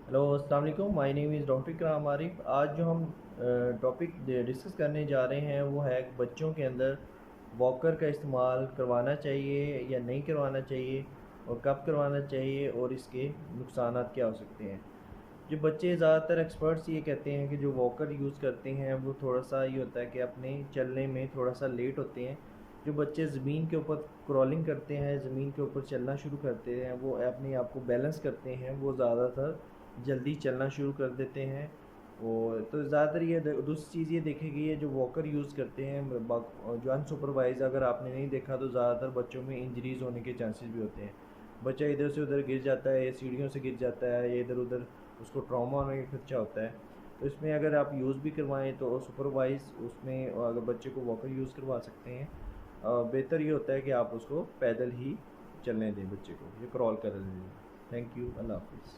Hello अस्सलाम वालेकुम, my name is doctor इकराम आरिफ। आज जो हम टॉपिक डिस्कस करने जा रहे हैं वो है कि बच्चों के अंदर वॉकर का इस्तेमाल करवाना चाहिए या नहीं करवाना चाहिए, और कब करवाना चाहिए, और इसके नुकसानात क्या हो सकते हैं। जो बच्चे ज़्यादातर एक्सपर्ट्स ये कहते हैं कि जो वॉकर यूज़ करते हैं वो थोड़ा सा ये होता है कि अपने चलने में थोड़ा सा लेट होते हैं। जो बच्चे ज़मीन के ऊपर क्रॉलिंग करते हैं, ज़मीन के ऊपर चलना शुरू करते हैं, वो अपने आप को बैलेंस करते हैं, वो ज़्यादातर जल्दी चलना शुरू कर देते हैं। और तो ज़्यादातर ये दूसरी चीज़ ये देखी गई है, जो वॉकर यूज़ करते हैं जो अनसुपरवाइज, अगर आपने नहीं देखा तो ज़्यादातर बच्चों में इंजरीज़ होने के चांसेस भी होते हैं। बच्चा इधर से उधर गिर जाता है, या सीढ़ियों से गिर जाता है, या इधर उधर उसको ट्रॉमा होने का खर्चा होता है। तो इसमें अगर आप यूज़ भी करवाएं तो सुपरवाइज उसमें अगर बच्चे को वॉकर यूज़ करवा सकते हैं। बेहतर ये होता है कि आप उसको पैदल ही चलने दें बच्चे को, ये क्रॉल कर दें। थैंक यू, अल्लाह हाफिज़।